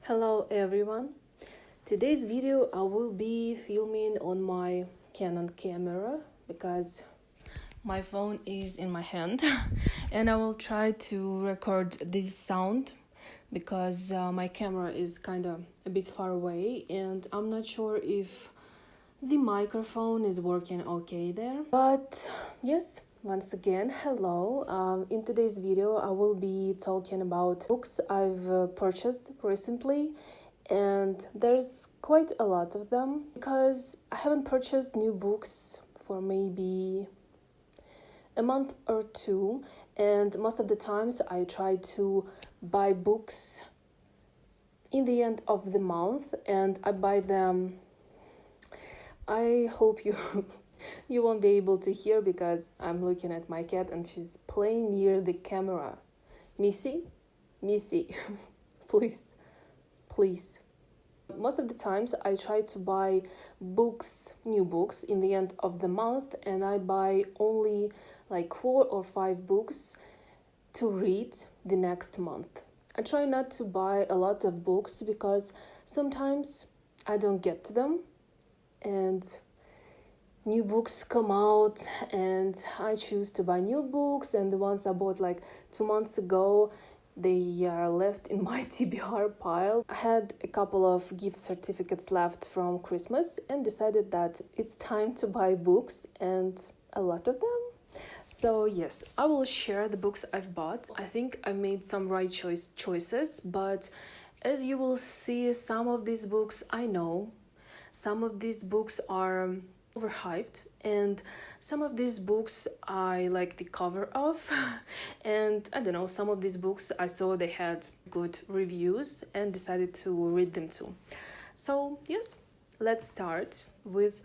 Hello everyone. Today's video I will be filming on my Canon camera because my phone is in my hand and I will try to record this sound because my camera is kind of a bit far away and I'm not sure if the microphone is working okay there. But yes, once again, hello. In today's video, I will be talking about books I've purchased recently, and there's quite a lot of them because I haven't purchased new books for maybe a month or two, and most of the times I try to buy books in the end of the month, and I buy them. I hope you you won't be able to hear because I'm looking at my cat and she's playing near the camera. Missy, please. Most of the times I try to buy new books in the end of the month, and I buy only like 4 or 5 books to read the next month. I try not to buy a lot of books because sometimes I don't get to them and new books come out and I choose to buy new books, and the ones I bought like 2 months ago, they are left in my TBR pile. I had a couple of gift certificates left from Christmas and decided that it's time to buy books, and a lot of them. So yes, I will share the books I've bought. I think I made some right choices, but as you will see, some of these books I know, some of these books are overhyped, and some of these books I like the cover of and I don't know, some of these books I saw they had good reviews and decided to read them too. So yes, let's start with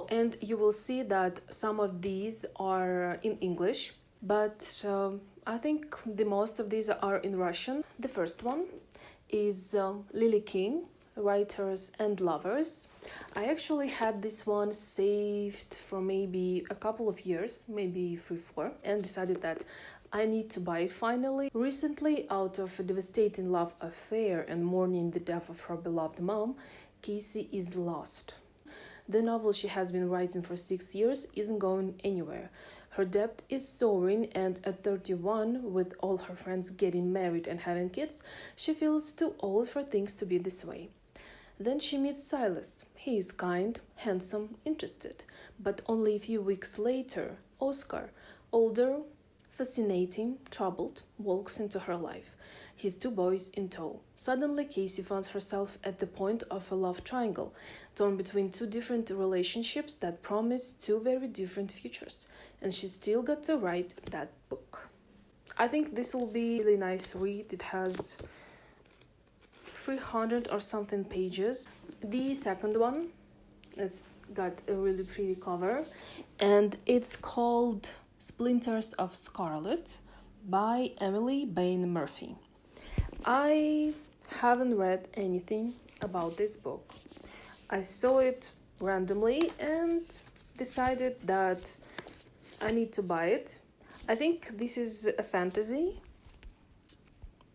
and you will see that some of these are in English, but I think the most of these are in Russian. The first one is Lily King, Writers and Lovers. I actually had this one saved for maybe a couple of years, maybe 3-4, and decided that I need to buy it finally. Recently, out of a devastating love affair and mourning the death of her beloved mom, Casey is lost. The novel she has been writing for 6 years isn't going anywhere. Her debt is soaring, and at 31, with all her friends getting married and having kids, she feels too old for things to be this way. Then she meets Silas. He is kind, handsome, interested. But only a few weeks later, Oscar, older, fascinating, troubled, walks into her life, his 2 boys in tow. Suddenly, Casey finds herself at the point of a love triangle, torn between 2 different relationships that promise 2 very different futures. And she still got to write that book. I think this will be a really nice read. It has 300 or something pages. The second one, it's got a really pretty cover, and it's called Splinters of Scarlet by Emily Bain Murphy. I haven't read anything about this book. I saw it randomly and decided that I need to buy it. I think this is a fantasy.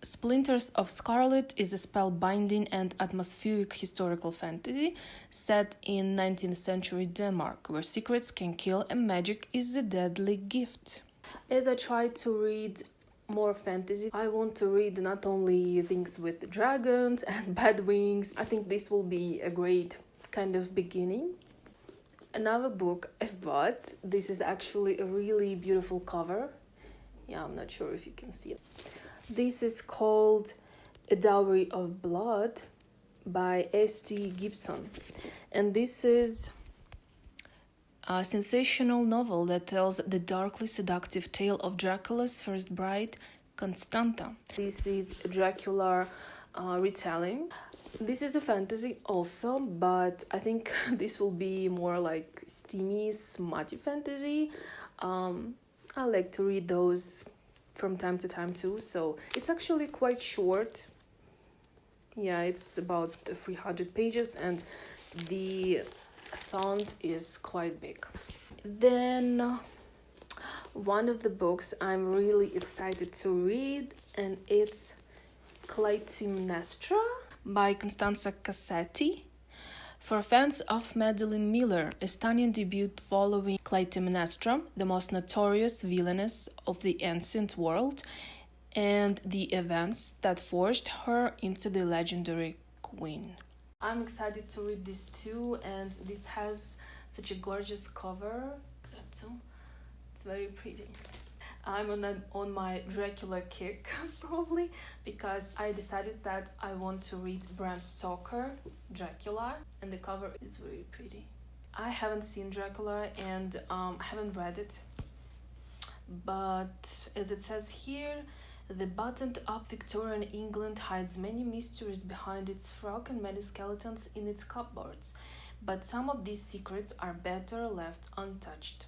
Splinters of Scarlet is a spellbinding and atmospheric historical fantasy set in 19th century Denmark, where secrets can kill and magic is a deadly gift. As I try to read more fantasy, I want to read not only things with dragons and bad wings. I think this will be a great kind of beginning. Another book I've bought, this is actually a really beautiful cover. Yeah, I'm not sure if you can see it. This is called A Dowry of Blood by S.T. Gibson. And this is a sensational novel that tells the darkly seductive tale of Dracula's first bride, Constanta. This is a Dracula retelling. This is a fantasy also, but I think this will be more like steamy, smutty fantasy. I like to read those from time to time too, so it's actually quite short. Yeah, it's about 300 pages and the font is quite big. Then one of the books I'm really excited to read, and it's Clytemnestra by Constanza Cassetti. For fans of Madeline Miller, a stunning debut following Clytemnestra, the most notorious villainess of the ancient world, and the events that forged her into the legendary queen. I'm excited to read this too, and this has such a gorgeous cover. That's so, it's very pretty. I'm on my Dracula kick, probably, because I decided that I want to read Bram Stoker, Dracula, and the cover is very pretty. I haven't seen Dracula and I haven't read it, but as it says here, the buttoned-up Victorian England hides many mysteries behind its frock and many skeletons in its cupboards, but some of these secrets are better left untouched.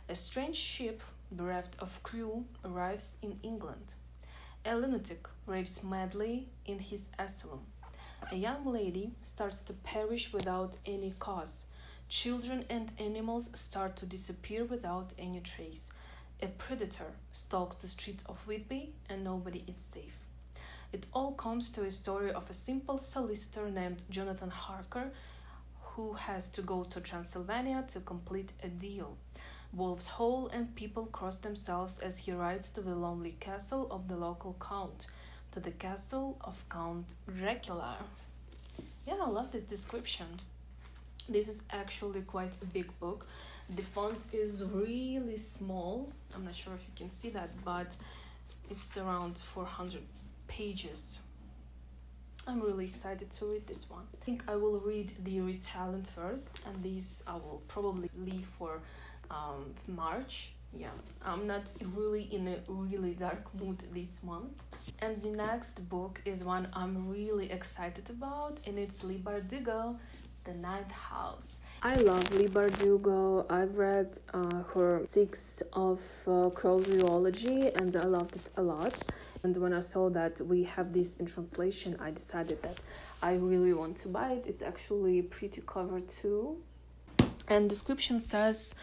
A strange ship bereft of crew arrives in England. A lunatic raves madly in his asylum. A young lady starts to perish without any cause. Children and animals start to disappear without any trace. A predator stalks the streets of Whitby and nobody is safe. It all comes to a story of a simple solicitor named Jonathan Harker who has to go to Transylvania to complete a deal. Wolves howl and people cross themselves as he rides to the lonely castle of the local count, to the castle of Count Dracula. Yeah, I love this description. This is actually quite a big book. The font is really small. I'm not sure if you can see that, but it's around 400 pages. I'm really excited to read this one. I think I will read The Retalent first, and these I will probably leave for March. Yeah, I'm not really in a really dark mood this month. And the next book is one I'm really excited about, and it's Leigh Bardugo, The Ninth House. I love Leigh Bardugo. I've read her 6 of Crow's Zoology, and I loved it a lot. And when I saw that we have this in translation, I decided that I really want to buy it. It's actually a pretty cover too. And description says,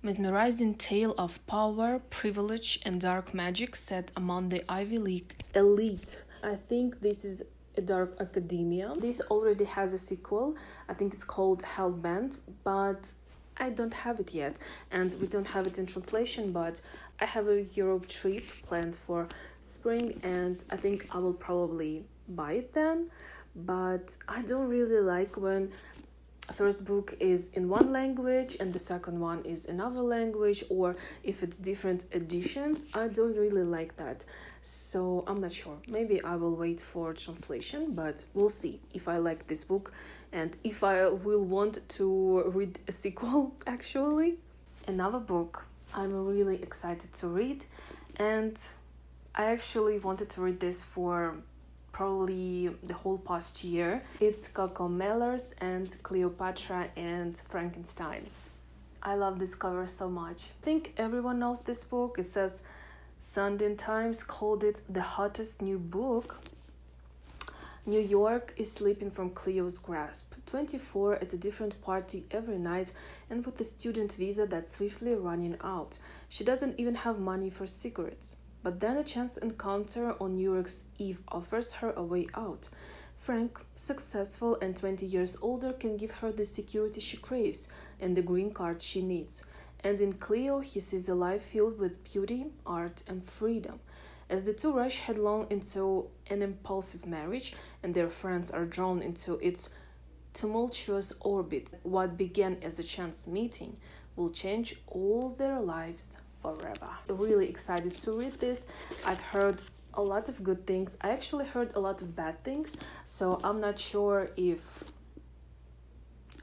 mesmerizing tale of power, privilege, and dark magic set among the Ivy League elite. I think this is a dark academia. This already has a sequel. I think it's called Hellbent, but I don't have it yet. And we don't have it in translation, but I have a Europe trip planned for spring, and I think I will probably buy it then. But I don't really like when first book is in one language and the second one is another language, or if it's different editions. I don't really like that, so I'm not sure. Maybe I will wait for translation, but we'll see if I like this book and if I will want to read a sequel. Actually, another book I'm really excited to read, and I actually wanted to read this for probably the whole past year. It's CoComelons and Cleopatra and Frankenstein. I love this cover so much. I think everyone knows this book. It says Sunday Times called it the hottest new book. New York is slipping from Cleo's grasp. 24 at a different party every night, and with a student visa that's swiftly running out. She doesn't even have money for cigarettes. But then a chance encounter on New York's Eve offers her a way out. Frank, successful and 20 years older, can give her the security she craves and the green card she needs. And in Cleo, he sees a life filled with beauty, art, and freedom. As the two rush headlong into an impulsive marriage, and their friends are drawn into its tumultuous orbit, what began as a chance meeting will change all their lives forever. Really excited to read this. I've heard a lot of good things. I actually heard a lot of bad things, so I'm not sure if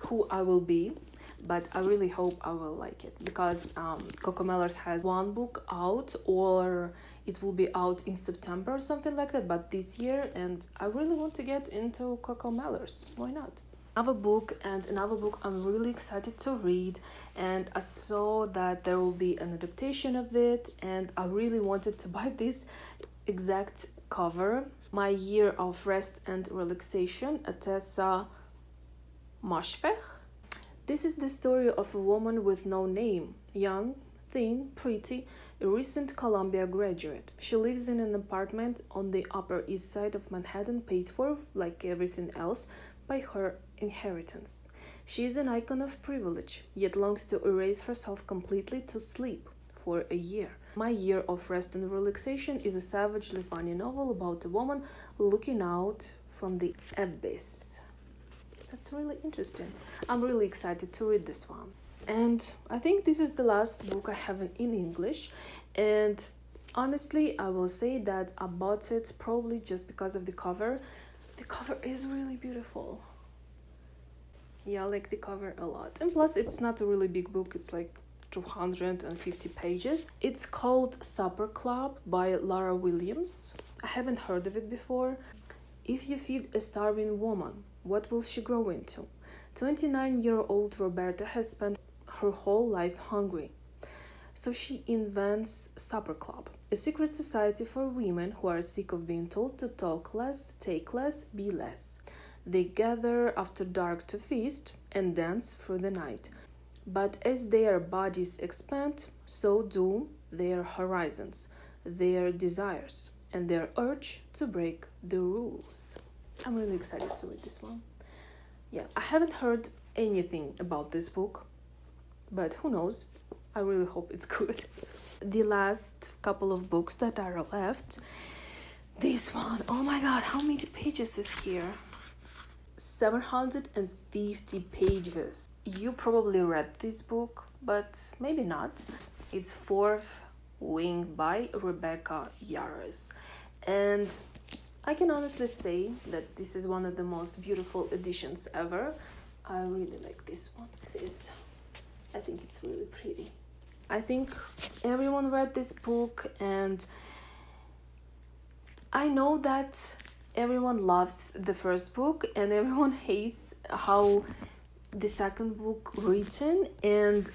who I will be, but I really hope I will like it, because CoComelons has one book out, or it will be out in September or something like that, but this year, and I really want to get into CoComelons. Why not? Another book I'm really excited to read, and I saw that there will be an adaptation of it, and I really wanted to buy this exact cover. My Year of Rest and Relaxation, Atessa Moshfegh. This is the story of a woman with no name, young, thin, pretty. a recent Columbia graduate. She lives in an apartment on the Upper East Side of Manhattan, paid for, like everything else, by her inheritance. She is an icon of privilege, yet longs to erase herself completely to sleep for a year. My Year of Rest and Relaxation is a savagely funny novel about a woman looking out from the abyss. That's really interesting. I'm really excited to read this one. And I think this is the last book I have in English. And honestly, I will say that I bought it probably just because of the cover. The cover is really beautiful. Yeah, I like the cover a lot. And plus, it's not a really big book. It's like 250 pages. It's called Supper Club by Lara Williams. I haven't heard of it before. If you feed a starving woman, what will she grow into? 29-year-old Roberta has spent her whole life hungry. So she invents Supper Club, a secret society for women who are sick of being told to talk less, take less, be less. They gather after dark to feast and dance through the night. But as their bodies expand, so do their horizons, their desires, and their urge to break the rules. I'm really excited to read this one. Yeah, I haven't heard anything about this book, but who knows? I really hope it's good. The last couple of books that are left, this one, oh my god, how many pages is here? 750 pages. You probably read this book, but maybe not. It's Fourth Wing by Rebecca Yarros. And I can honestly say that this is one of the most beautiful editions ever. I really like this one. I think it's really pretty. I think everyone read this book, and I know that everyone loves the first book and everyone hates how the second book written, and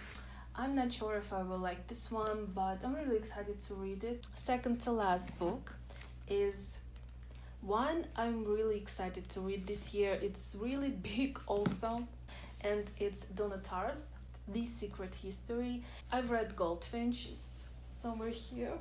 I'm not sure if I will like this one, but I'm really excited to read it. Second to last book is one I'm really excited to read this year. It's really big also, and it's Donna Tartt, The Secret History. I've read Goldfinch, it's somewhere here.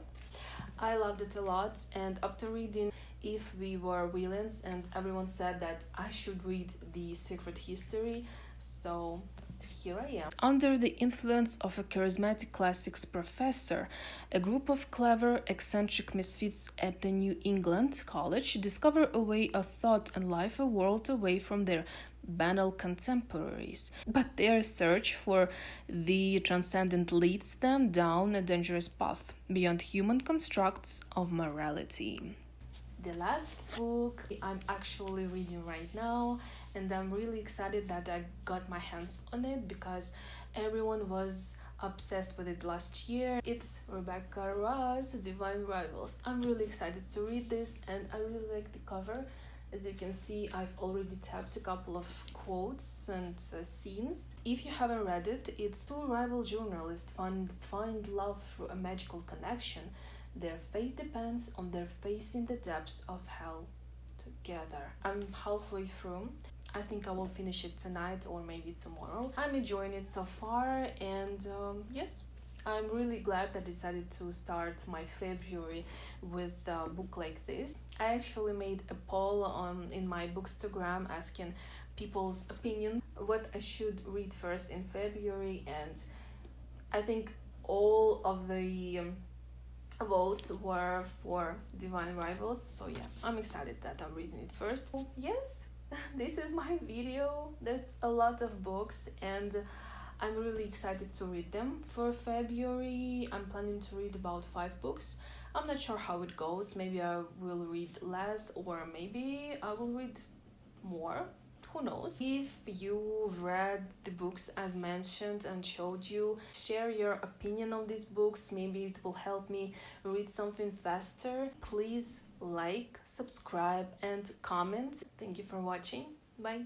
I loved it a lot, and after reading If We Were Villains, and everyone said that I should read The Secret History, so here I am. Under the influence of a charismatic classics professor, a group of clever, eccentric misfits at the New England College discover a way of thought and life a world away from their banal contemporaries. But their search for the transcendent leads them down a dangerous path beyond human constructs of morality. The last book I'm actually reading right now, and I'm really excited that I got my hands on it because everyone was obsessed with it last year. It's Rebecca Ross, Divine Rivals. I'm really excited to read this, and I really like the cover. As you can see, I've already tapped a couple of quotes and scenes. If you haven't read it, it's two rival journalists find love through a magical connection. Their fate depends on their facing the depths of hell together. I'm halfway through. I think I will finish it tonight or maybe tomorrow. I'm enjoying it so far, and yes, I'm really glad that I decided to start my February with a book like this. I actually made a poll in my Bookstagram asking people's opinions what I should read first in February, and I think all of the votes were for Divine Rivals, so yeah, I'm excited that I'm reading it first. Yes, this is my video. There's a lot of books, and I'm really excited to read them. For February, I'm planning to read about 5 books. I'm not sure how it goes. Maybe I will read less, or maybe I will read more. Who knows? If you've read the books I've mentioned and showed you, share your opinion on these books. Maybe it will help me read something faster. Please like, subscribe, and comment. Thank you for watching. Bye.